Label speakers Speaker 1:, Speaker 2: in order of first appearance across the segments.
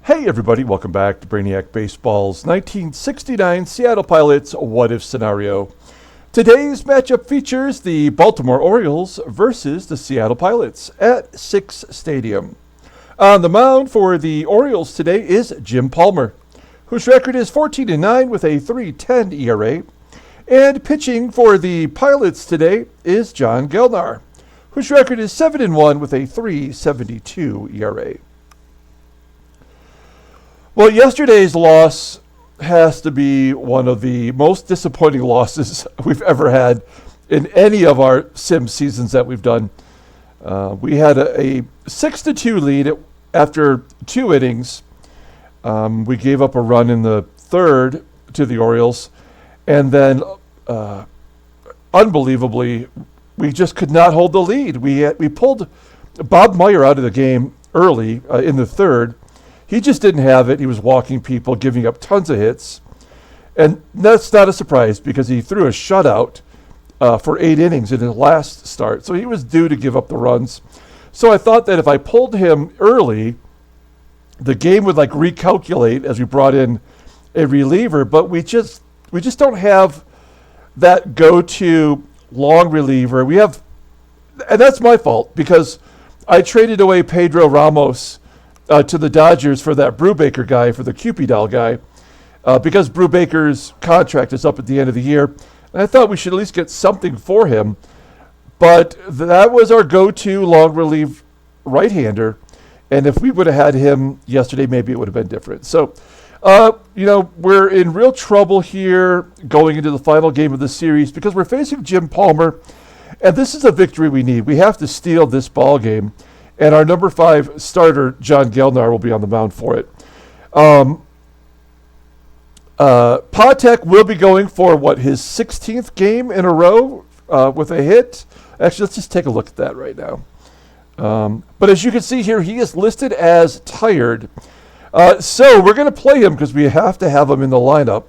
Speaker 1: Hey everybody, welcome back to Brainiac Baseball's 1969 Seattle Pilots What If Scenario. Today's matchup features the Baltimore Orioles versus the Seattle Pilots at Six Stadium. On the mound for the Orioles today is Jim Palmer, whose record is 14-9 with a 3.10 ERA. And pitching for the Pilots today is John Gelnar, whose record is 7-1 with a 3.72 ERA. Well, yesterday's loss has to be one of the most disappointing losses we've ever had in any of our sim seasons that we've done. We had a 6-2 lead after 2 innings. We gave up a run in the third to the Orioles, and then unbelievably, we just could not hold the lead. We pulled Bob Meyer out of the game early in the third. He just didn't have it. He was walking people, giving up tons of hits. And that's not a surprise because he threw a shutout for 8 innings in his last start. So he was due to give up the runs. So I thought that if I pulled him early, the game would recalculate as we brought in a reliever. But we just don't have that go-to long reliever. And that's my fault because I traded away Pedro Ramos to the Dodgers for that Brubaker guy, for the Cupid doll guy, because Brubaker's contract is up at the end of the year. And I thought we should at least get something for him. But that was our go-to long relief right-hander. And if we would have had him yesterday, maybe it would have been different. So, we're in real trouble here going into the final game of the series because we're facing Jim Palmer. And this is a victory we need. We have to steal this ball game. And our number 5 starter, John Gelnar, will be on the mound for it. PATEK will be going for, his 16th game in a row with a hit. Actually, let's just take a look at that right now. But as you can see here, he is listed as tired. So we're going to play him because we have to have him in the lineup.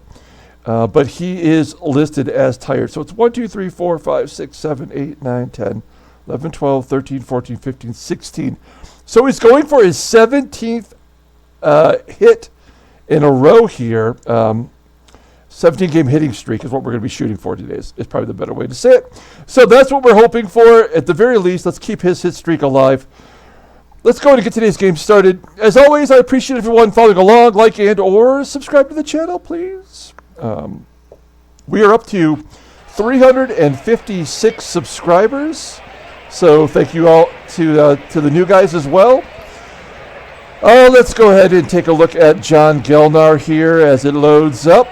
Speaker 1: But he is listed as tired. So it's 1, 2, 3, 4, 5, 6, 7, 8, 9, 10. 11, 12, 13, 14, 15, 16. So he's going for his 17th hit in a row here. 17-game hitting streak is what we're going to be shooting for today, is probably the better way to say it. So that's what we're hoping for. At the very least, let's keep his hit streak alive. Let's go ahead and get today's game started. As always, I appreciate everyone following along. Like and or subscribe to the channel, please. We are up to 356 subscribers. So thank you all to the new guys as well. Let's go ahead and take a look at John Gelnar here as it loads up.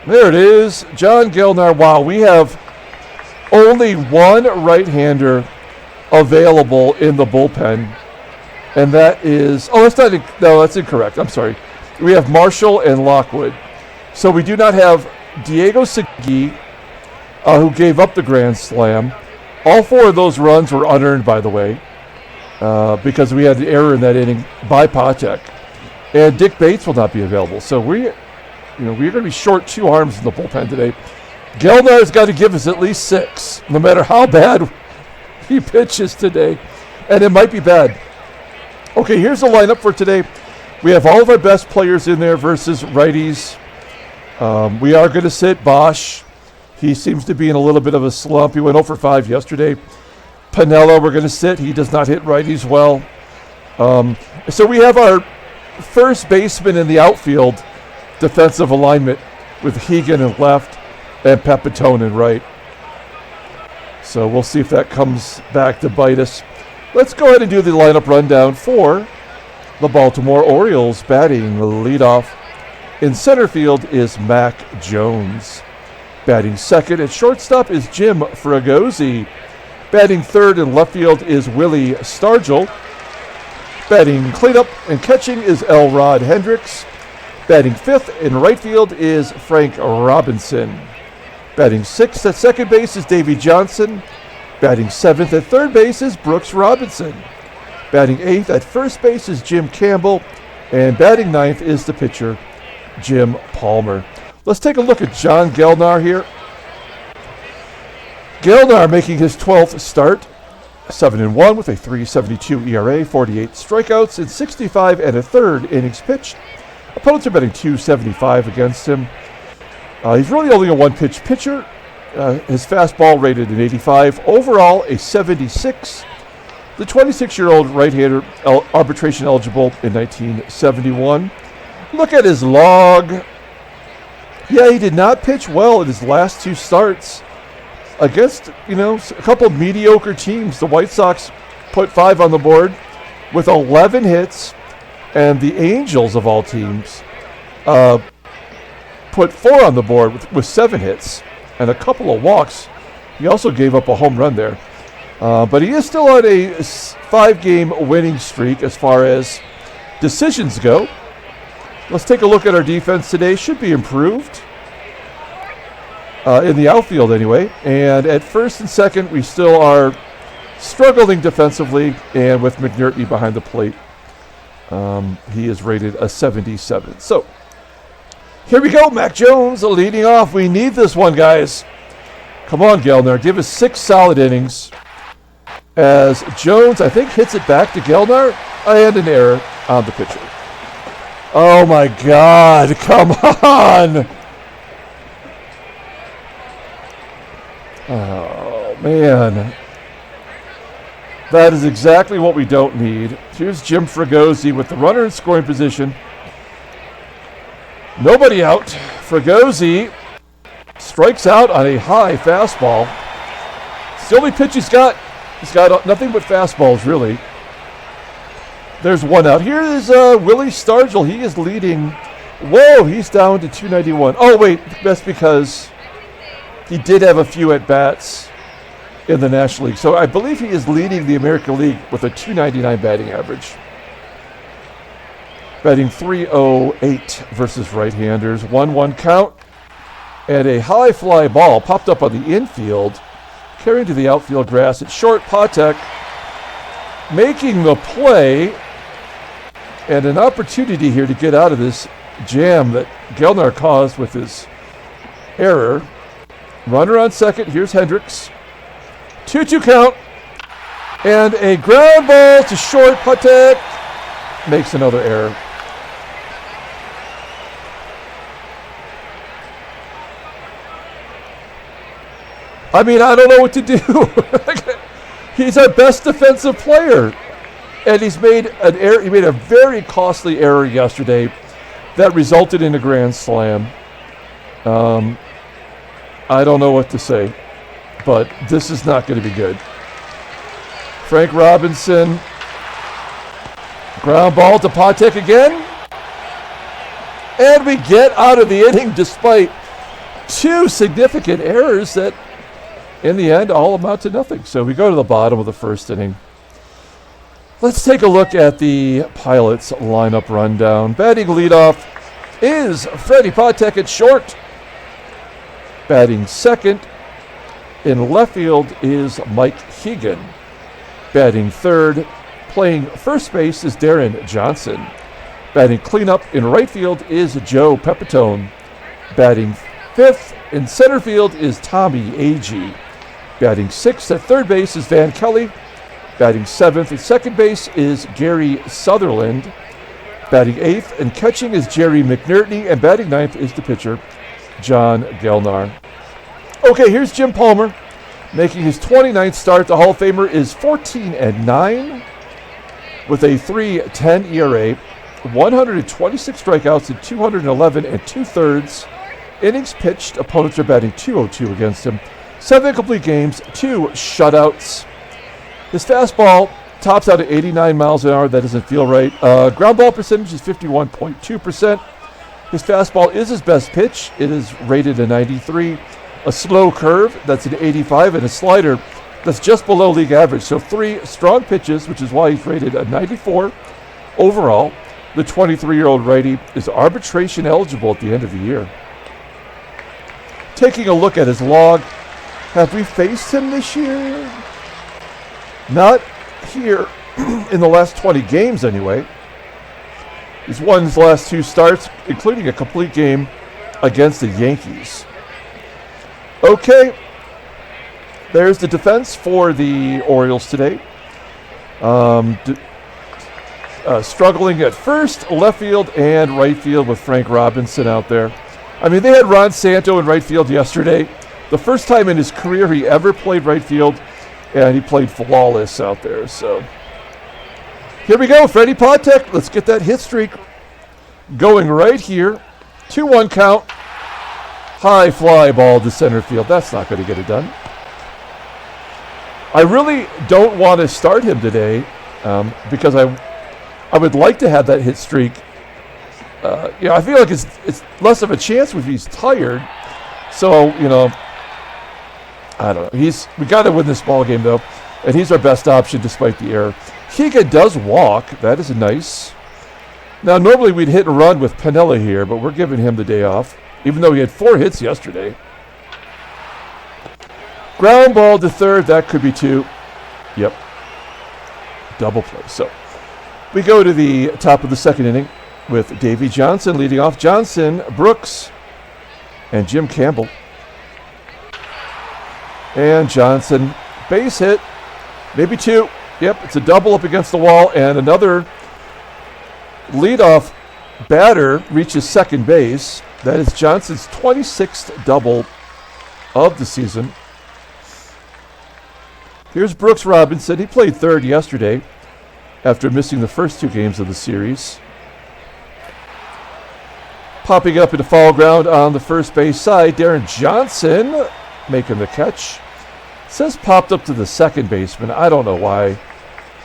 Speaker 1: There it is, John Gelnar. Wow, we have only one right-hander available in the bullpen, and that is that's incorrect. I'm sorry. We have Marshall and Lockwood. So we do not have Diego Segui, who gave up the grand slam. All 4 of those runs were unearned, by the way, because we had an error in that inning by PATEK. And Dick Bates will not be available. So we're going to be short 2 arms in the bullpen today. Gelnar's got to give us at least 6, no matter how bad he pitches today. And it might be bad. Okay, here's the lineup for today. We have all of our best players in there versus righties. We are going to sit Bosch. He seems to be in a little bit of a slump. He went 0 for 5 yesterday. Piniella, we're going to sit. He does not hit righties well. So we have our first baseman in the outfield defensive alignment with HEGAN in left and PEPITONE in right. So we'll see if that comes back to bite us. Let's go ahead and do the lineup rundown for the Baltimore Orioles. Batting leadoff in center field is Mack Jones. Batting second at shortstop is Jim FREGOSI. Batting third in left field is Willie STARGELL. Batting cleanup and catching is Elrod HENDRICKS. Batting fifth in right field is Frank Robinson. Batting sixth at second base is Davey Johnson. Batting seventh at third base is Brooks Robinson. Batting eighth at first base is Jim Campbell. And batting ninth is the pitcher, Jim Palmer. Let's take a look at John Gelnar here. Gelnar making his 12th start. 7-1 with a 3.72 ERA, 48 strikeouts, and 65 and a third innings pitched. Opponents are betting 275 against him. He's really only a one-pitch pitcher. His fastball rated an 85. Overall, a 76. The 26-year-old right-hander, arbitration eligible in 1971. Look at his log. Yeah, he did not pitch well in his last two starts against, a couple of mediocre teams. The White Sox put 5 on the board with 11 hits, and the Angels, of all teams, put 4 on the board with 7 hits and a couple of walks. He also gave up a home run there. But he is still on a 5-game winning streak as far as decisions go. Let's take a look at our defense today. Should be improved. In the outfield anyway. And at first and second, we still are struggling defensively, and with McNERTNEY behind the plate, he is rated a 77. So, here we go. Mac Jones leading off. We need this one, guys. Come on, Gelnar. Give us 6 solid innings. As Jones, I think, hits it back to Gelnar, and an error on the pitcher. Oh, my God. Come on. Oh, man. That is exactly what we don't need. Here's Jim FREGOSI with the runner in scoring position. Nobody out. FREGOSI strikes out on a high fastball. It's the only pitch he's got. He's got nothing but fastballs, really. There's one out. Here is Willie STARGELL. He is leading. Whoa, he's down to 291. Oh, wait, that's because he did have a few at-bats in the National League. So I believe he is leading the American League with a 299 batting average. Batting 308 versus right-handers. 1-1 count. And a high fly ball popped up on the infield, carrying to the outfield grass. It's short. PATEK making the play, and an opportunity here to get out of this jam that Gelnar caused with his error. Runner on second. Here's Hendricks. 2-2 count. And a ground ball to short. PATEK makes another error. I mean, I don't know what to do. He's our best defensive player. And he's made an error. He made a very costly error yesterday that resulted in a grand slam. I don't know what to say, but this is not going to be good. Frank Robinson, ground ball to PATEK again. And we get out of the inning despite 2 significant errors that, in the end, all amount to nothing. So we go to the bottom of the first inning. Let's take a look at the Pilots lineup rundown. Batting leadoff is Freddie PATEK at short. Batting second in left field is Mike HEGAN. Batting third, playing first base, is Deron Johnson. Batting cleanup in right field is Joe PEPITONE. Batting fifth in center field is Tommie AGEE. Batting sixth at third base is Van Kelly. Batting seventh at second base is Gary Sutherland. Batting eighth and catching is Jerry McNERTNEY. And batting ninth is the pitcher, John Gelnar. Okay, here's Jim Palmer making his 29th start. The Hall of Famer is 14-9 with a 3.10 ERA, 126 strikeouts and 211 2/3 innings pitched. Opponents are batting .202 against him. 7 complete games, 2 shutouts. His fastball tops out at 89 miles an hour. That doesn't feel right. Ground ball percentage is 51.2%. His fastball is his best pitch. It is rated a 93. A slow curve, that's an 85, and a slider that's just below league average. So 3 strong pitches, which is why he's rated a 94 overall. The 23-year-old righty is arbitration eligible at the end of the year. Taking a look at his log, have we faced him this year? Not here in the last 20 games anyway. He's won his last 2 starts, including a complete game against the Yankees. Okay, there's the defense for the Orioles today. Struggling at first, left field, and right field with Frank Robinson out there. I mean, they had Ron Santo in right field yesterday. The first time in his career he ever played right field, and he played flawless out there. So here we go, Freddie PATEK. Let's get that hit streak going right here. 2-1 count. High fly ball to center field. That's not going to get it done. I really don't want to start him today because I would like to have that hit streak. I feel like it's less of a chance if he's tired. So, I don't know. We got to win this ball game, though, and he's our best option despite the error. HEGAN does walk. That is nice. Now, normally we'd hit and run with Piniella here, but we're giving him the day off, even though he had 4 hits yesterday. Ground ball to third. That could be 2. Yep. Double play. So we go to the top of the second inning with Davey Johnson leading off. Johnson, Brooks, and Jim Campbell. And Johnson, base hit, maybe 2. Yep, it's a double up against the wall, and another leadoff batter reaches second base. That is Johnson's 26th double of the season. Here's Brooks Robinson. He played third yesterday after missing the first 2 games of the series. Popping up into foul ground on the first base side, Deron Johnson making the catch. It says popped up to the second baseman. I don't know why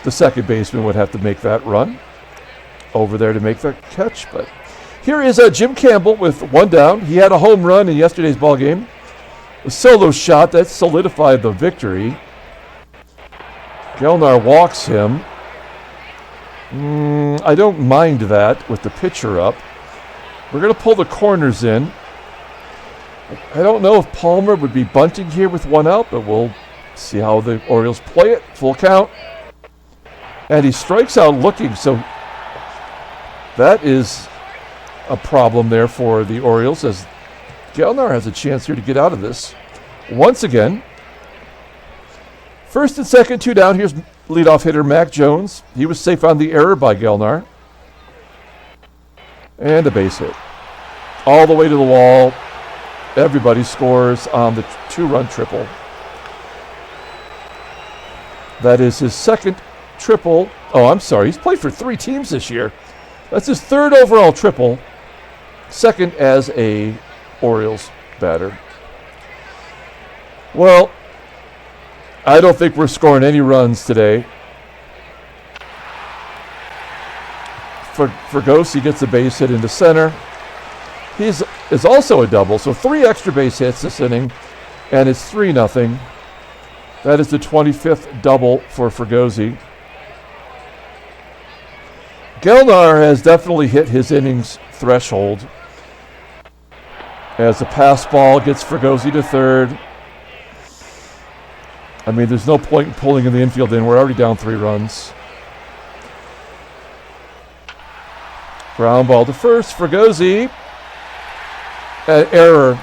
Speaker 1: the second baseman would have to make that run over there to make that catch, but here is Jim Campbell with 1 down. He had a home run in yesterday's ball game. A solo shot that solidified the victory. Gelnar walks him. I don't mind that with the pitcher up. We're going to pull the corners in. I don't know if Palmer would be bunting here with 1 out, but we'll see how the Orioles play it. Full count. And he strikes out looking, so that is a problem there for the Orioles as Gelnar has a chance here to get out of this. Once again, first and second, 2 down. Here's leadoff hitter Mack Jones. He was safe on the error by Gelnar. And a base hit. All the way to the wall. Everybody scores on the 2-run triple. That is his second triple. Oh, I'm sorry. He's played for 3 teams this year. That's his 3rd overall triple. Second as a Orioles batter. Well, I don't think we're scoring any runs today. FREGOSI gets a base hit into center. Is also a double, so 3 extra base hits this inning, and it's 3-0. That is the 25th double for FREGOSI. Gelnar has definitely hit his innings threshold as the pass ball gets FREGOSI to third. I mean, there's no point in pulling in the infield in. We're already down 3 runs. Ground ball to first. FREGOSI. Error.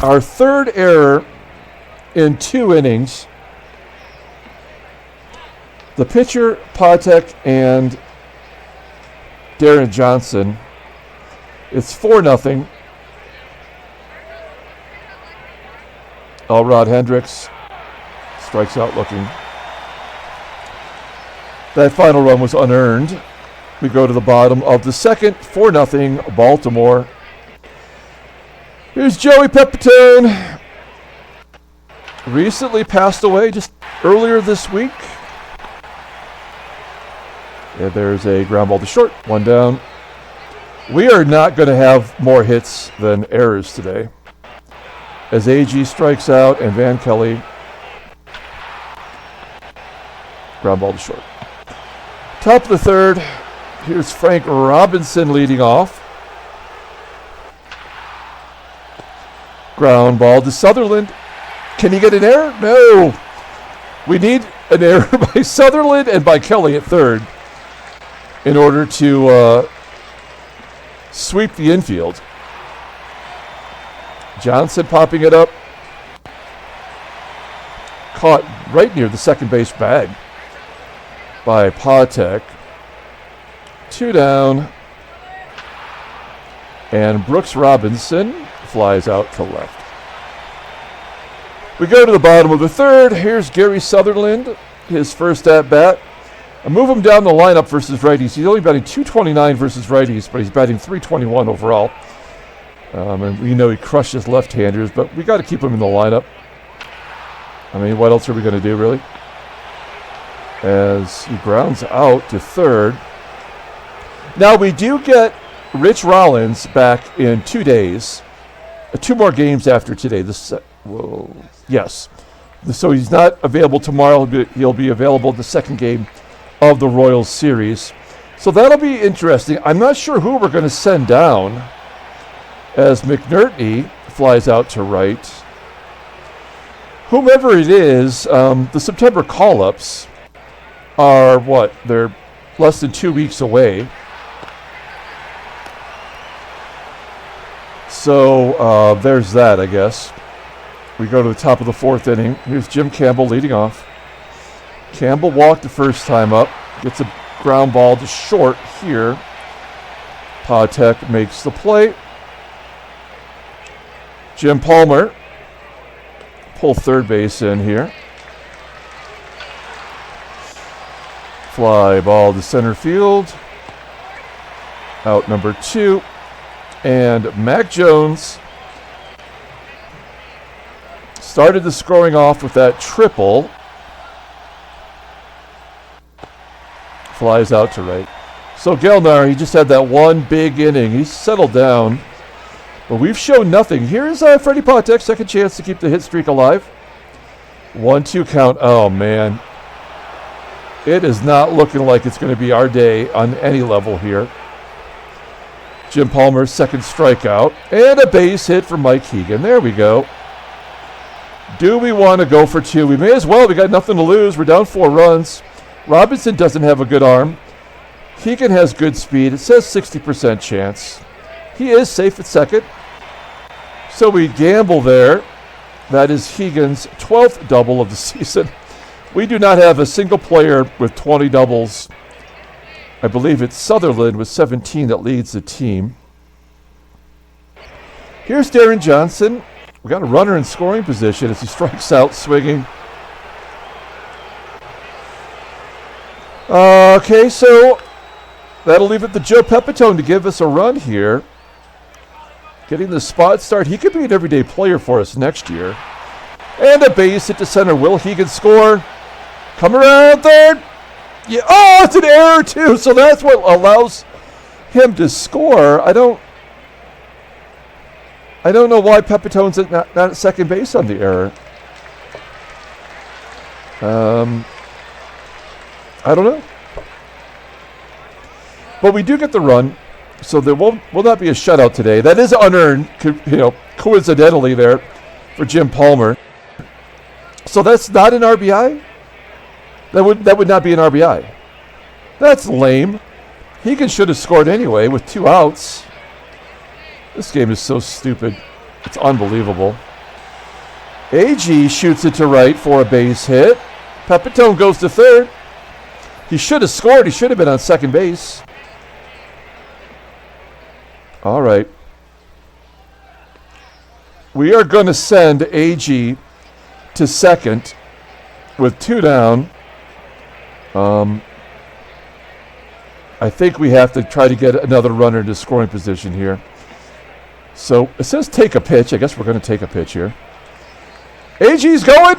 Speaker 1: Our 3rd error in 2 innings. The pitcher, PATEK, and Deron Johnson. It's 4-0. Elrod Hendricks strikes out looking. That final run was unearned. We go to the bottom of the second, 4-0 Baltimore. Here's Joey PEPITONE. Recently passed away just earlier this week. And there's a ground ball to short, 1 down. We are not going to have more hits than errors today. As AGEE strikes out and Van Kelly, ground ball to short. Top of the 3rd, here's Frank Robinson leading off. Ground ball to Sutherland. Can he get an error? No. We need an error by Sutherland and by Kelly at 3rd in order to sweep the infield. Johnson popping it up. Caught right near the second base bag by PATEK. 2 down. And Brooks Robinson flies out to left. We go to the bottom of the third. Here's Gary Sutherland, his first at bat. I move him down the lineup versus righties. He's only batting .229 versus righties, but he's batting .321 overall. And we know he crushes left-handers, but we got to keep him in the lineup. I mean, what else are we going to do, really? As he grounds out to third. Now, we do get Rich Rollins back in 2 days. 2 more games after today. Yes. So he's not available tomorrow. He'll be available in the second game of the Royals series. So that'll be interesting. I'm not sure who we're going to send down as McNERTNEY flies out to right. Whomever it is, the September call-ups are what? They're less than 2 weeks away. So there's that, I guess. We go to the top of the 4th inning. Here's Jim Campbell leading off. Campbell walked the first time up. Gets a ground ball to short here. PATEK makes the play. Jim Palmer pull third base in here. Fly ball to center field. Out number 2. And Mac Jones started the scoring off with that triple. Flies out to right. So Gelnar, he just had that one big inning. He's settled down. But we've shown nothing. Here's Freddie PATEK, second chance to keep the hit streak alive. 1-2 count. Oh, man. It is not looking like it's going to be our day on any level here. Jim Palmer's second strikeout. And a base hit for Mike HEGAN. There we go. Do we want to go for 2? We may as well. We got nothing to lose. We're down 4 runs. Robinson doesn't have a good arm. HEGAN has good speed. It says 60% chance. He is safe at second. So we gamble there. That is HEGAN's 12th double of the season. We do not have a single player with 20 doubles. I believe it's Sutherland with 17 that leads the team. Here's Deron Johnson. We got a runner in scoring position as he strikes out swinging. Okay, so that'll leave it to Joe PEPITONE to give us a run here. Getting the spot start. He could be an everyday player for us next year. And a base hit to center. Will HEGAN score? Come around third. Yeah. Oh, it's an error too. So that's what allows him to score. I don't know why PEPITONE's not at second base on the error. I don't know. But we do get the run, so there will not be a shutout today. That is unearned, coincidentally there for Jim Palmer. So that's not an RBI? That would not be an RBI. That's lame. HEGAN should have scored anyway with 2 outs. This game is so stupid. It's unbelievable. AGEE shoots it to right for a base hit. PEPITONE goes to third. He should have scored. He should have been on second base. All right. We are going to send AGEE to second with 2 down. I think we have to try to get another runner into scoring position here. So it says take a pitch. I guess we're going to take a pitch here. AGEE's going,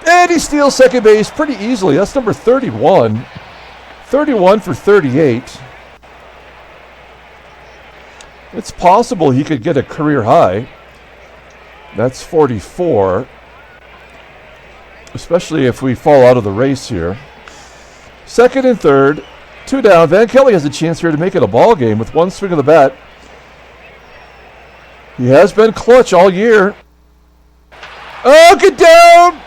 Speaker 1: and he steals second base pretty easily. That's number 31. 31 for 38. It's possible he could get a career high. That's 44. Especially if we fall out of the race here. Second and third. 2 down. Van Kelly has a chance here to make it a ball game with 1 swing of the bat. He has been clutch all year. Oh, get down!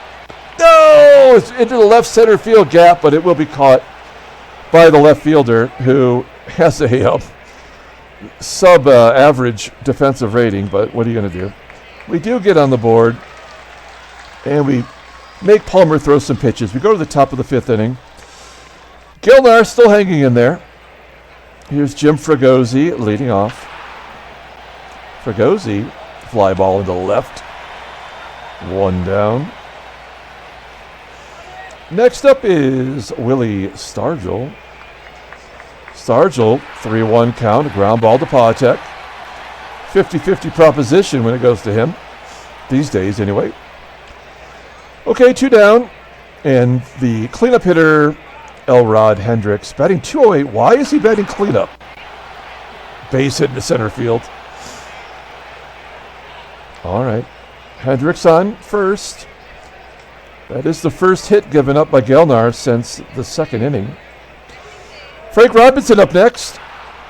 Speaker 1: No! It's into the left center field gap, but it will be caught by the left fielder who has a sub-average defensive rating, but what are you going to do? We do get on the board, and we make Palmer throw some pitches. We go to the top of the 5th inning. Gelnar still hanging in there. Here's Jim FREGOSI leading off. FREGOSI, fly ball into left. 1 down. Next up is Willie STARGELL. STARGELL, 3-1 count, ground ball to PATEK. 50-50 proposition when it goes to him. These days, anyway. Okay, 2 down. And the cleanup hitter, Elrod Hendricks, batting .208. Why is he batting cleanup? Base hit into center field. All right. Hendricks on first. That is the first hit given up by Gelnar since the 2nd inning. Frank Robinson up next.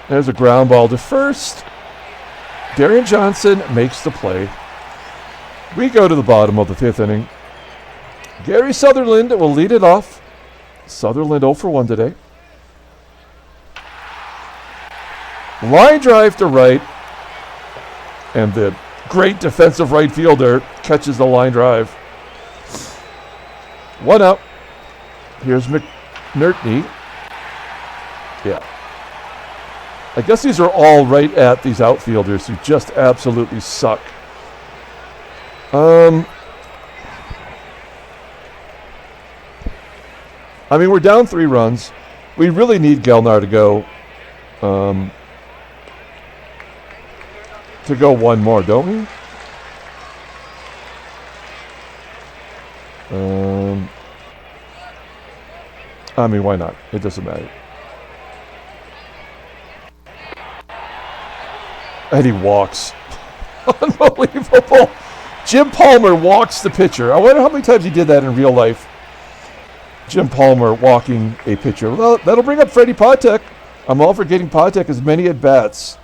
Speaker 1: There's a ground ball to first. Darian Johnson makes the play. We go to the bottom of the 5th inning. Gary Sutherland will lead it off. Sutherland 0 for 1 today. Line drive to right. And the great defensive right fielder catches the line drive. 1 out. Here's McNERTNEY. Yeah. I guess these are all right at these outfielders who just absolutely suck. I mean, we're down 3 runs. We really need Gelnar to go 1 more, don't we? I mean, why not? It doesn't matter. And he walks. Unbelievable. Jim Palmer walks the pitcher. I wonder how many times he did that in real life. Jim Palmer walking a pitcher. Well, that'll bring up Freddie PATEK. I'm all for getting PATEK as many at-bats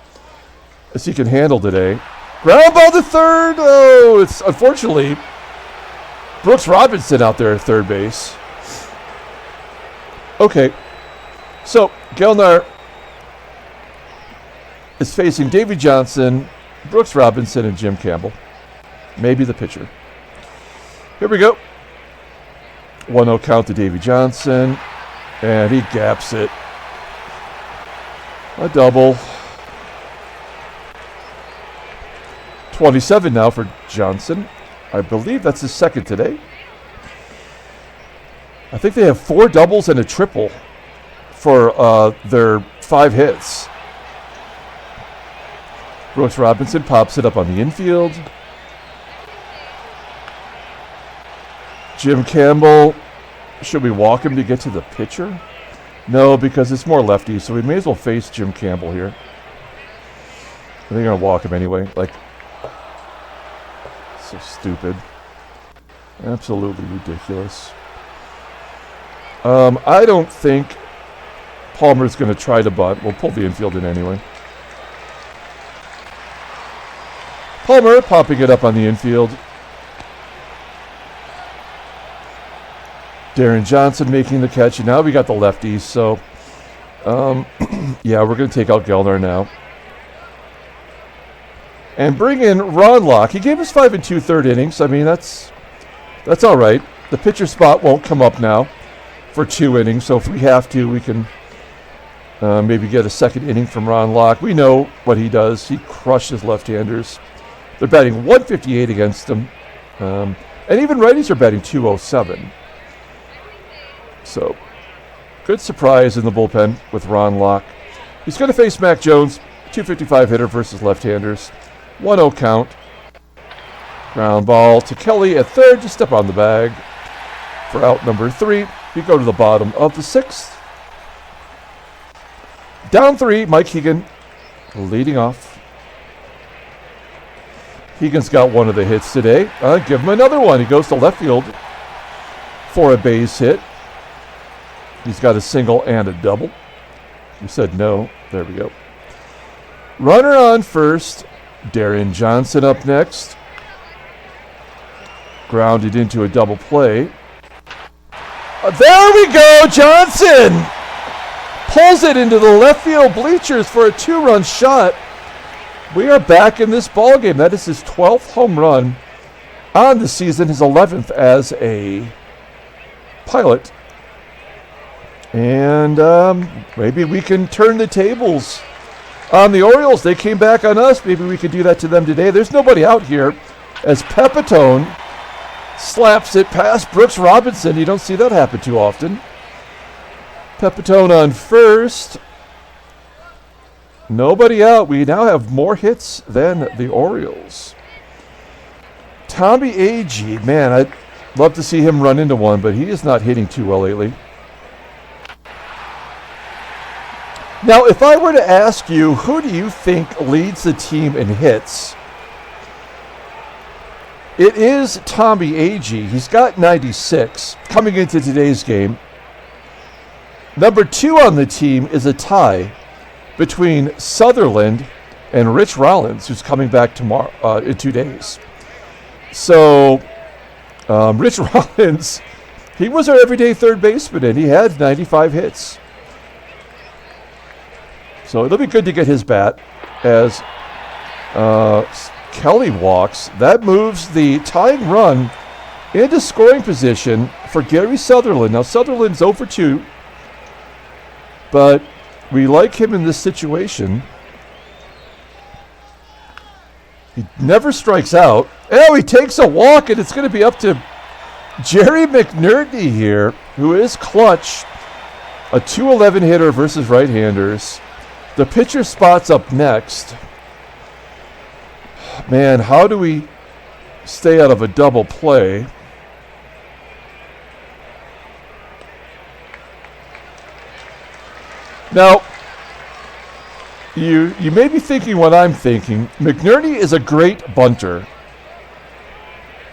Speaker 1: as he can handle today. Ground ball to third. Oh, it's unfortunately Brooks Robinson out there at third base. Okay, so Gelnar is facing Davey Johnson, Brooks Robinson, and Jim Campbell. Maybe the pitcher. Here we go. 1-0 count to Davey Johnson, and he gaps it. A double. 27 now for Johnson. I believe that's his 2nd today. I think they have 4 doubles and a triple for their 5 hits. Brooks Robinson pops it up on the infield. Jim Campbell, should we walk him to get to the pitcher? No, because it's more lefty, so we may as well face Jim Campbell here. They're going to walk him anyway. Like, so stupid. Absolutely ridiculous. I don't think Palmer's going to try to bunt. We'll pull the infield in anyway. Palmer popping it up on the infield. Deron Johnson making the catch. And now we got the lefties. So, yeah, we're going to take out Gelnar now. And bring in Ron Locke. He gave us 5 2/3 innings. I mean, that's all right. The pitcher spot won't come up now for 2 innings. So if we have to, we can maybe get a 2nd inning from Ron Locke. We know what he does. He crushes left-handers. They're batting 158 against him. And even righties are batting 207. So, good surprise in the bullpen with Ron Locke. He's going to face Mack Jones, 255 hitter versus left-handers. 1-0 count. Ground ball to Kelly at third. Just step on the bag for out number 3. We go to the bottom of the 6th. Down 3, Mike Hegan leading off. Hegan's got one of the hits today. Give him another one. He goes to left field for a base hit. He's got a single and a double. You said no. There we go. Runner on first. Darian Johnson up next. Grounded into a double play. There we go. Johnson pulls it into the left field bleachers for a 2-run shot. we are back in this ball game. That is his 12th home run on the season, his 11th as a Pilot. And maybe we can turn the tables on the Orioles. They came back on us. Maybe we could do that to them today. There's nobody out here as PEPITONE slaps it past Brooks Robinson. You don't see that happen too often. PEPITONE on first. Nobody out. We now have more hits than the Orioles. Tommie AGEE, man, I'd love to see him run into one, but he is not hitting too well lately. Now, if I were to ask you, who do you think leads the team in hits? It is Tommie AGEE. He's got 96 coming into today's game. Number 2 on the team is a tie between Sutherland and Rich Rollins, who's coming back tomorrow in 2 days. So, Rich Rollins, he was our everyday third baseman, and he had 95 hits. So it'll be good to get his bat as Kelly walks. That moves the tying run into scoring position for Gary Sutherland. Now, Sutherland's 0 for 2, but we like him in this situation. He never strikes out. Oh, he takes a walk, and it's going to be up to Jerry McNERTNEY here, who is clutch. A 211 hitter versus right-handers. The pitcher spot's up next. Man, how do we stay out of a double play? Now, you may be thinking what I'm thinking. McNERTNEY is a great bunter.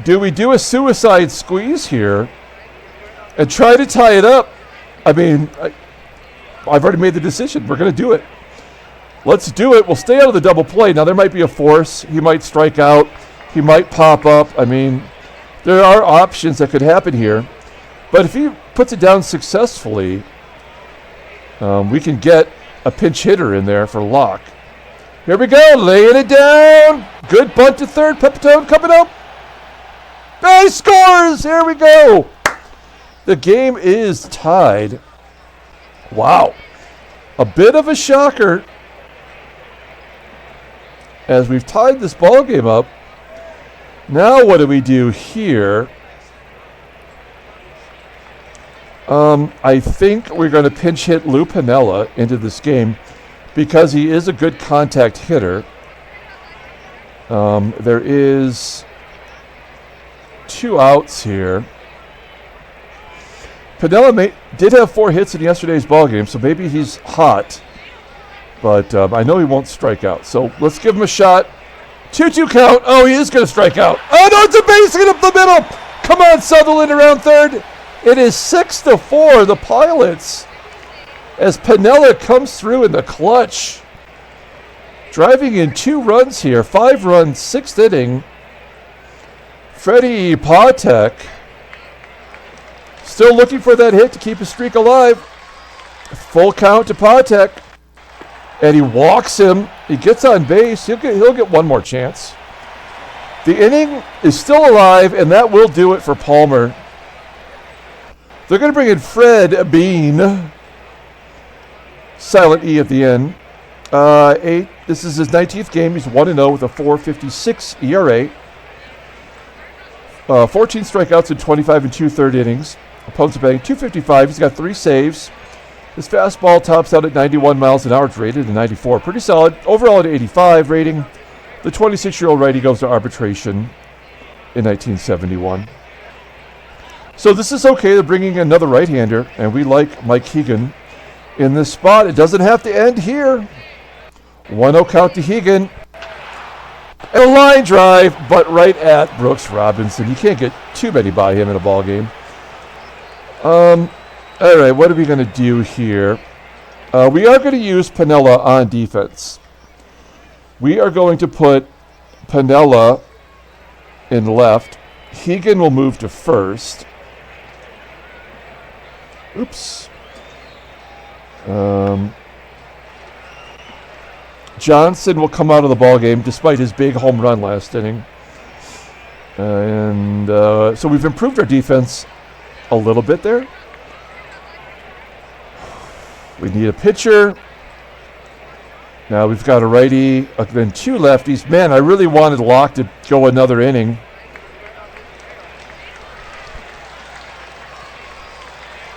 Speaker 1: Do we do a suicide squeeze here and try to tie it up? I mean, I've already made the decision. We're going to do it. Let's do it. We'll stay out of the double play. Now, there might be a force. He might strike out. He might pop up. I mean, there are options that could happen here. But if he puts it down successfully, we can get a pinch hitter in there for lock. Here we go. Laying it down. Good bunt to third. PEPITONE coming up. Oh, he scores. Here we go. The game is tied. Wow. A bit of a shocker as we've tied this ball game up. Now what do we do here? I think we're going to pinch hit Lou Piniella into this game because he is a good contact hitter. There is 2 outs here. Piniella did have 4 hits in yesterday's ball game, so maybe he's hot. But I know he won't strike out. So let's give him a shot. 2-2 count. Oh, he is going to strike out. Oh, no, it's a base hit up the middle. Come on, Sutherland around third. It is 6-4, the Pilots, as Piniella comes through in the clutch. Driving in 2 runs here. 5 runs, 6th inning. Freddie PATEK still looking for that hit to keep his streak alive. Full count to PATEK. And he walks him. He gets on base. He'll get one more chance. The inning is still alive, and that will do it for Palmer. They're going to bring in Fred Bean. Silent E at the end. 8. This is his 19th game. He's 1-0 with a 4.56 ERA. 14 strikeouts in 25 and 2/3 innings. Opponents are batting .255. He's got 3 saves. His fastball tops out at 91 miles an hour. It's rated at 94. Pretty solid. Overall at 85 rating. The 26-year-old righty goes to arbitration in 1971. So this is okay. They're bringing another right-hander, and we like Mike HEGAN in this spot. It doesn't have to end here. 1-0 count to HEGAN. And a line drive, but right at Brooks Robinson. You can't get too many by him in a ball game. All right, what are we going to do here? We are going to use Piniella on defense. We are going to put Piniella in left. HEGAN will move to first. Johnson will come out of the ball game despite his big home run last inning. So we've improved our defense a little bit there. We need a pitcher. Now we've got a righty, then 2 lefties. Man, I really wanted Locke to go another inning.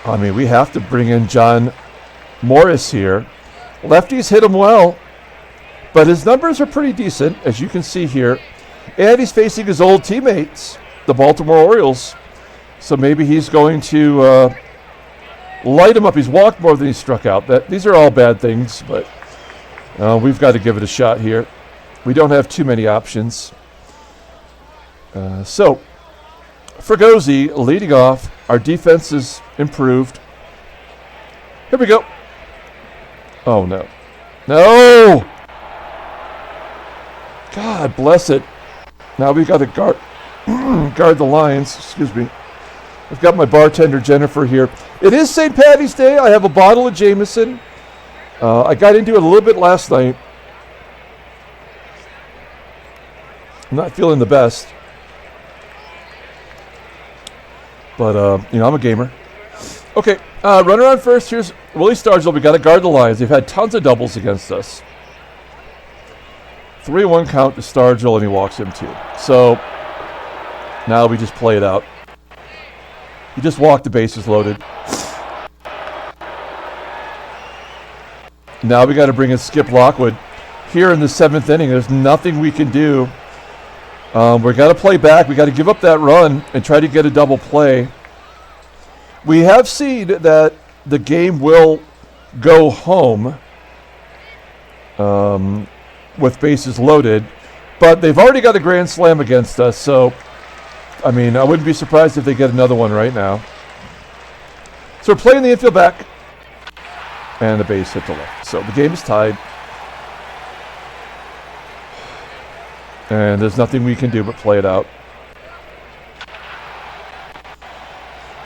Speaker 1: I mean, we have to bring in John Morris here. Lefties hit him well, but his numbers are pretty decent, as you can see here. And he's facing his old teammates, the Baltimore Orioles. So maybe he's going to light him up. He's walked more than he struck out. These are all bad things, but we've got to give it a shot here. We don't have too many options. So, Fregosi leading off. Our defense is improved. Here we go. Oh, no. No! God bless it. Now we've got to guard the lines. Excuse me. I've got my bartender, Jennifer, here. It is St. Paddy's Day. I have a bottle of Jameson. I got into it a little bit last night. I'm not feeling the best. But, I'm a gamer. Okay, runner on first. Here's Willie Stargell. We got to guard the lines. They've had tons of doubles against us. 3-1 count to Stargell, and he walks him 2. So, now we just play it out. He just walked, the bases loaded. Now we got to bring in Skip Lockwood. Here in the 7th inning, there's nothing we can do. We've got to play back. We got to give up that run and try to get a double play. We have seen that the game will go home with bases loaded, but they've already got a grand slam against us, so I mean, I wouldn't be surprised if they get another one right now. So we're playing the infield back, and the base hit the left. So the game is tied, and there's nothing we can do but play it out.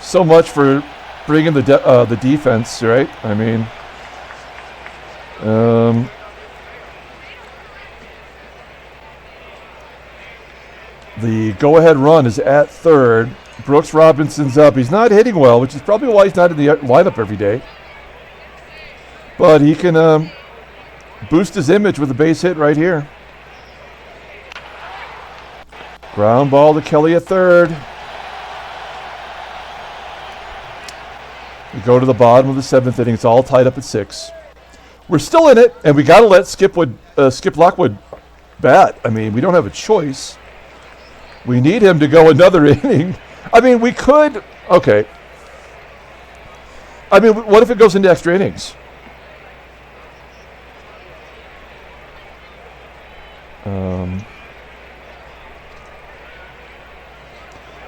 Speaker 1: So much for bringing the defense, right? I mean, the go-ahead run is at third. Brooks Robinson's up. He's not hitting well, which is probably why he's not in the lineup every day. But he can boost his image with a base hit right here. Ground ball to Kelly at third. We go to the bottom of the 7th inning. It's all tied up at 6. We're still in it, and we got to let Skip Lockwood bat. I mean, we don't have a choice. We need him to go another inning. I mean, we could. Okay. I mean, what if it goes into extra innings?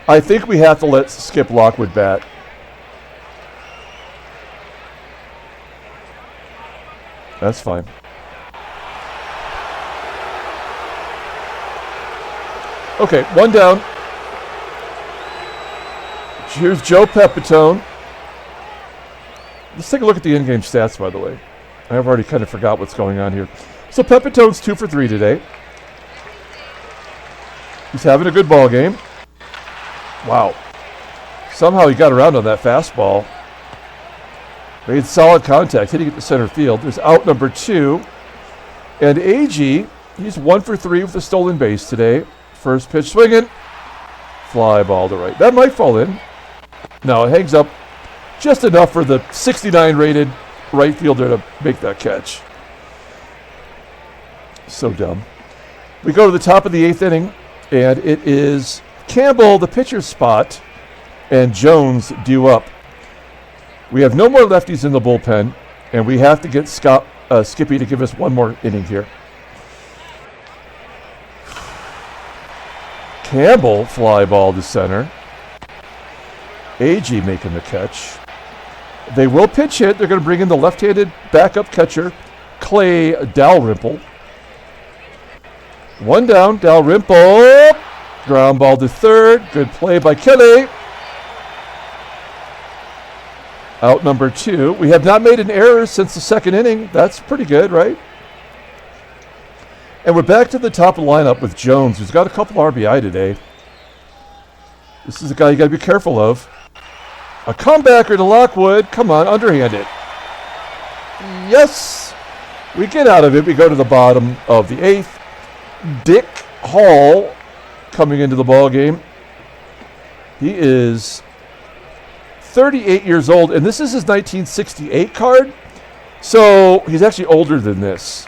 Speaker 1: I think we have to let Skip Lockwood bat. That's fine. Okay, 1 down. Here's Joe Pepitone. Let's take a look at the in-game stats, by the way. I've already kind of forgot what's going on here. So Pepitone's 2 for 3 today. He's having a good ball game. Wow. Somehow he got around on that fastball. Made solid contact, hitting it to center field. There's out number 2. And AGEE, he's 1 for 3 with a stolen base today. First pitch swinging. Fly ball to right. That might fall in. No, it hangs up just enough for the 69 rated right fielder to make that catch. So dumb. We go to the top of the 8th inning, and it is Campbell, the pitcher's spot, and Jones due up. We have no more lefties in the bullpen, and we have to get Skippy to give us one more inning here. Campbell, fly ball to center. AGEE making the catch. They will pitch hit. They're going to bring in the left-handed backup catcher, Clay Dalrymple. 1 down, Dalrymple. Ground ball to third. Good play by Kelly. Out number 2. We have not made an error since the 2nd inning. That's pretty good, right? And we're back to the top of the lineup with Jones, who's got a couple RBI today. This is a guy you got to be careful of. A comebacker to Lockwood. Come on, underhand it. Yes! We get out of it. We go to the bottom of the 8th. Dick Hall coming into the ball game. He is 38 years old, and this is his 1968 card. So he's actually older than this.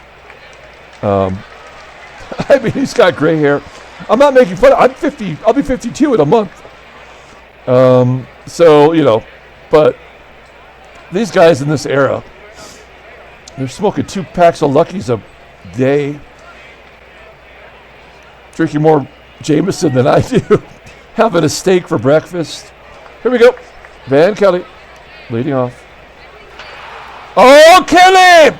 Speaker 1: I mean, he's got gray hair. I'm not making fun. I'm 50. I'll be 52 in a month. So, you know, but these guys in this era, they're smoking 2 packs of Luckies a day, drinking more Jameson than I do, having a steak for breakfast. Here we go. Van Kelly leading off. Oh, Kelly!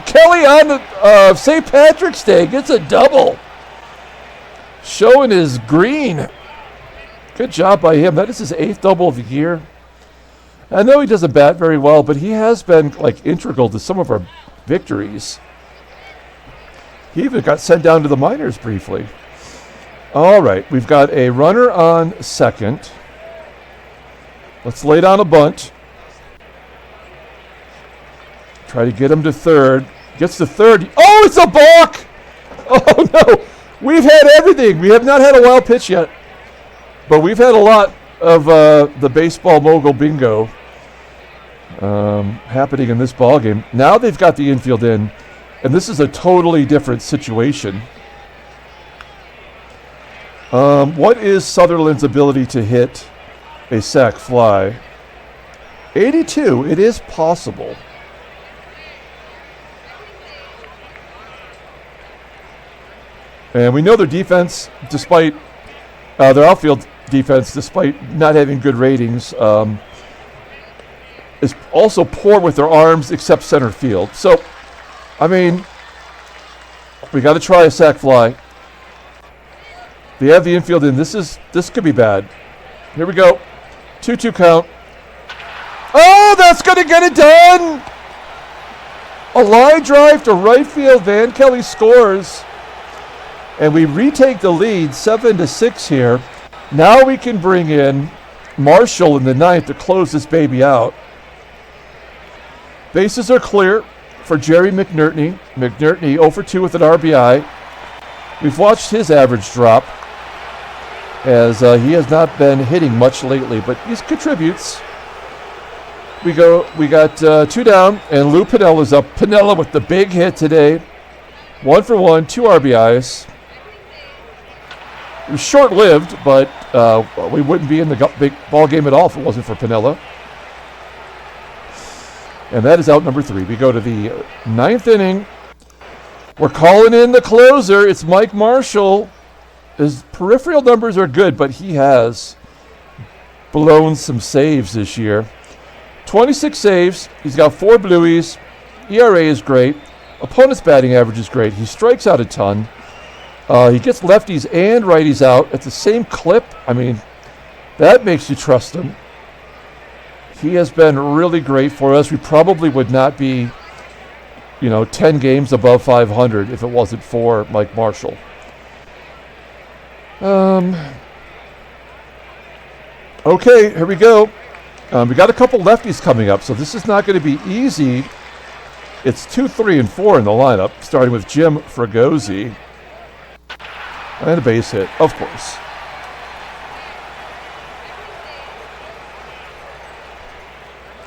Speaker 1: Kelly on the St. Patrick's Day gets a double. Showing his green. Good job by him. That is his 8th double of the year. I know he doesn't bat very well, but he has been like integral to some of our victories. He even got sent down to the minors briefly. All right, we've got a runner on second. Let's lay down a bunt. Try to get him to third. Gets to third. Oh, it's a balk! Oh, no. We've had everything. We have not had a wild pitch yet. But we've had a lot of the baseball mogul bingo happening in this ball game. Now they've got the infield in, and this is a totally different situation. What is Sutherland's ability to hit a sac fly? 82. It is possible. And we know their defense, despite their outfield defense, despite not having good ratings, is also poor with their arms except center field. So, I mean, we got to try a sac fly. They have the infield in. This could be bad. Here we go. 2-2 count. Oh, that's going to get it done! A line drive to right field. Van Kelly scores. And we retake the lead 7-6 here. Now we can bring in Marshall in the 9th to close this baby out. Bases are clear for Jerry McNERTNEY. McNERTNEY 0 for 2 with an RBI. We've watched his average drop as he has not been hitting much lately, but he contributes. We got 2 down, and Lou Pinella's up. Pinella with the big hit today. 1 for 1, 2 RBIs. It was short-lived, but we wouldn't be in the big ball game at all if it wasn't for Pinella. And that is out number 3. We go to the 9th inning. We're calling in the closer. It's Mike Marshall. His peripheral numbers are good, but he has blown some saves this year. 26 saves. He's got 4 blueies. ERA is great. Opponent's batting average is great. He strikes out a ton. He gets lefties and righties out at the same clip. I mean, that makes you trust him. He has been really great for us. We probably would not be, 10 games above 500 if it wasn't for Mike Marshall. Okay, here we go. We got a couple lefties coming up, so this is not going to be easy. It's 2, 3, and 4 in the lineup, starting with Jim Fregosi. And a base hit, of course.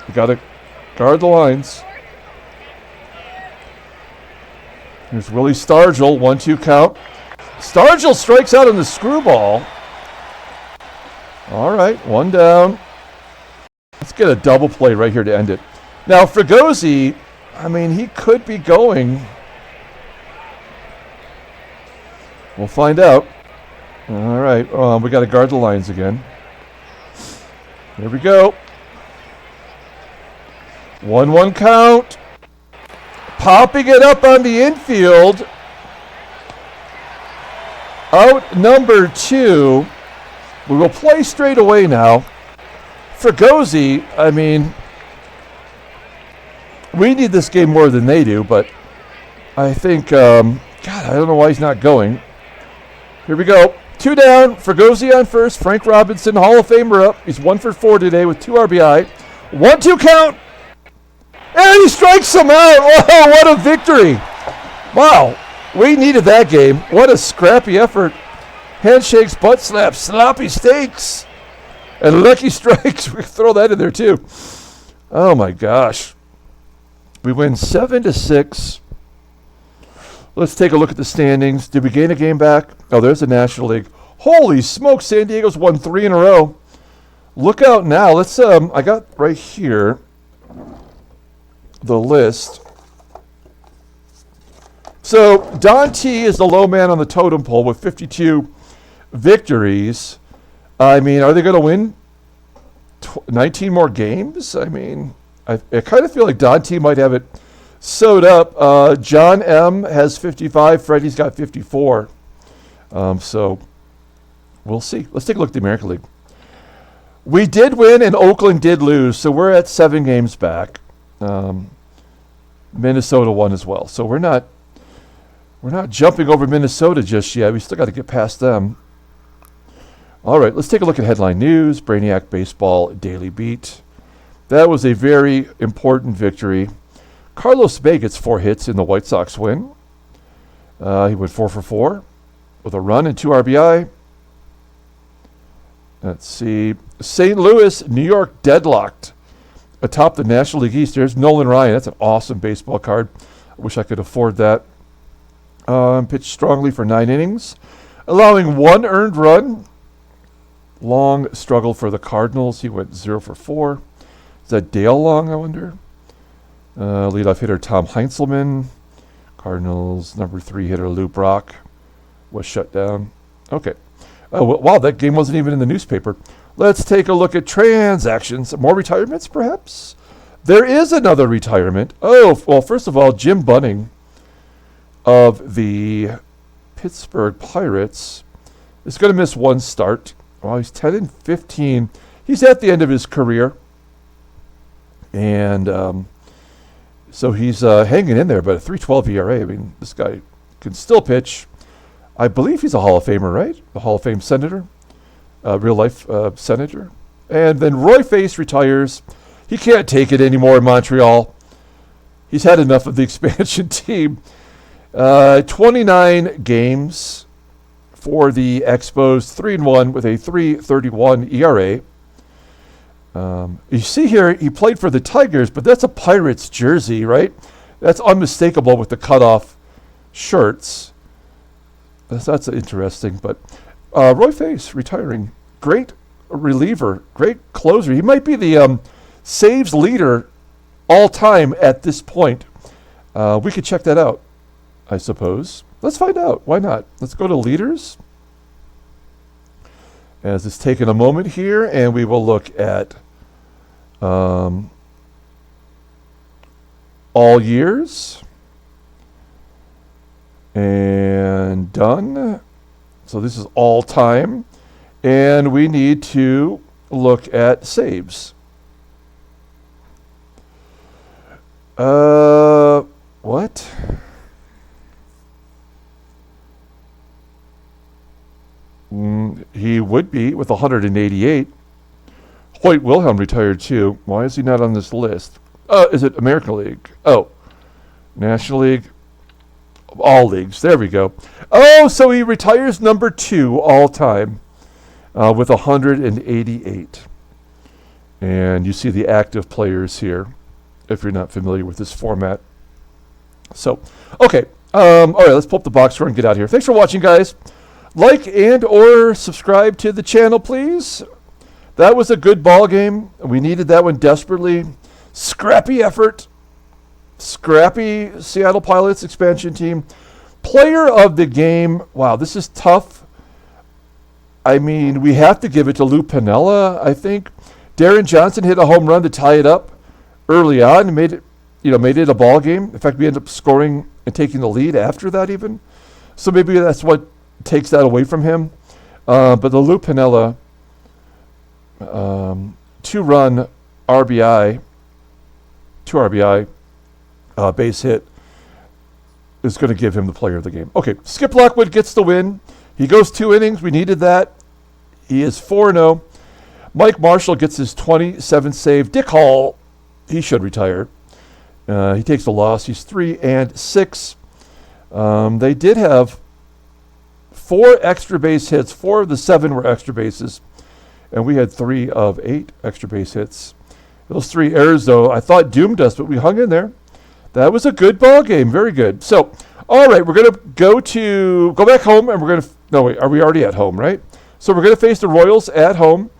Speaker 1: You got to guard the lines. Here's Willie Stargell, 1-2 count. Stargell strikes out on the screwball. All right, 1 down. Let's get a double play right here to end it. Now, Fregosi, I mean, he could be going. We'll find out. All right, we got to guard the lines again. Here we go. 1-1 count. Popping it up on the infield. Out number 2. We will play straight away now. Fregosi, I mean, we need this game more than they do, but I think, God, I don't know why he's not going. Here we go. 2 down. FREGOSI on first. Frank Robinson, Hall of Famer up. He's 1 for 4 today with 2 RBI. 1-2 count. And he strikes him out. Oh, what a victory. Wow. We needed that game. What a scrappy effort. Handshakes, butt slaps, sloppy steaks, and lucky strikes. We throw that in there too. Oh my gosh. We win 7-6. Let's take a look at the standings. Did we gain a game back? Oh, there's the National League. Holy smoke, San Diego's won 3 in a row. Look out now. Let's I got right here the list. So Don T is the low man on the totem pole with 52 victories. I mean, are they going to win 19 more games? I mean, I kind of feel like Don T might have it sewed up. John M has 55. Freddie's got 54. So we'll see. Let's take a look at the American League. We did win and Oakland did lose, so we're at 7 games back. Minnesota won as well, so we're not jumping over Minnesota just yet. We still got to get past them. All right, let's take a look at headline news. Brainiac Baseball Daily Beat. That was a very important victory. Carlos May gets 4 hits in the White Sox win. He went 4 for 4 with a run and 2 RBI. Let's see. St. Louis, New York deadlocked atop the National League East. There's Nolan Ryan. That's an awesome baseball card. I wish I could afford that. Pitched strongly for 9 innings, allowing 1 earned run. Long struggle for the Cardinals. He went 0 for 4. Is that Dale Long, I wonder? Leadoff hitter Tom Heinzelman. Cardinals number 3 hitter Lou Brock was shut down. Okay. Wow, that game wasn't even in the newspaper. Let's take a look at transactions. More retirements, perhaps? There is another retirement. Oh, well, first of all, Jim Bunning of the Pittsburgh Pirates is going to miss 1 start. Well, he's 10-15. He's at the end of his career. And so he's hanging in there, but a 3.12 ERA. I mean, this guy can still pitch. I believe he's a Hall of Famer, right? The Hall of Fame senator, real-life senator. And then Roy Face retires. He can't take it anymore in Montreal. He's had enough of the expansion team. 29 games for the Expos, 3-1 with a 3.31 ERA. You see here, he played for the Tigers, but that's a Pirates jersey, right? That's unmistakable with the cutoff shirts. That's interesting. But Roy Face retiring. Great reliever, great closer. He might be the saves leader all time at this point. We could check that out, I suppose. Let's find out. Why not? Let's go to leaders. As it's taken a moment here, and we will look at all years. And done. So this is all time. And we need to look at saves. What? He would be with 188. Hoyt Wilhelm retired too. Why is he not on this list? Is it American League? Oh, National League. All leagues. There we go. Oh, so he retires number 2 all time with 188. And you see the active players here if you're not familiar with this format. So, okay. All right, let's pull up the box score and get out of here. Thanks for watching, guys. Like and or subscribe to the channel, please. That was a good ball game. We needed that one desperately. Scrappy effort. Scrappy Seattle Pilots expansion team. Player of the game. Wow, this is tough. I mean, we have to give it to Lou Piniella, I think. Deron Johnson hit a home run to tie it up early on and made it a ball game. In fact, we ended up scoring and taking the lead after that even. So maybe that's what takes that away from him. But the Lou Piniella 2-run RBI, 2 RBI base hit is going to give him the player of the game. Okay, Skip Lockwood gets the win. He goes 2 innings. We needed that. He is 4-0. Mike Marshall gets his 27th save. Dick Hall, he should retire. He takes the loss. He's 3-6. They did have 4 extra base hits. 4 of the 7 were extra bases. And we had 3 of 8 extra base hits. Those 3 errors, though, I thought doomed us, but we hung in there. That was a good ball game. Very good. So, all right, we're going to go back home, and we're going to, no, wait, are we already at home, right? So we're going to face the Royals at home,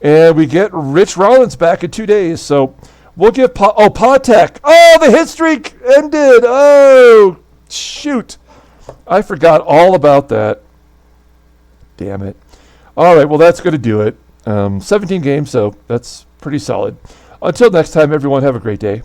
Speaker 1: and we get Rich Rollins back in 2 days. So we'll give, PATEK. Oh, the hit streak ended. Oh, shoot. I forgot all about that. Damn it. All right, well, that's going to do it. 17 games, so that's pretty solid. Until next time, everyone, have a great day.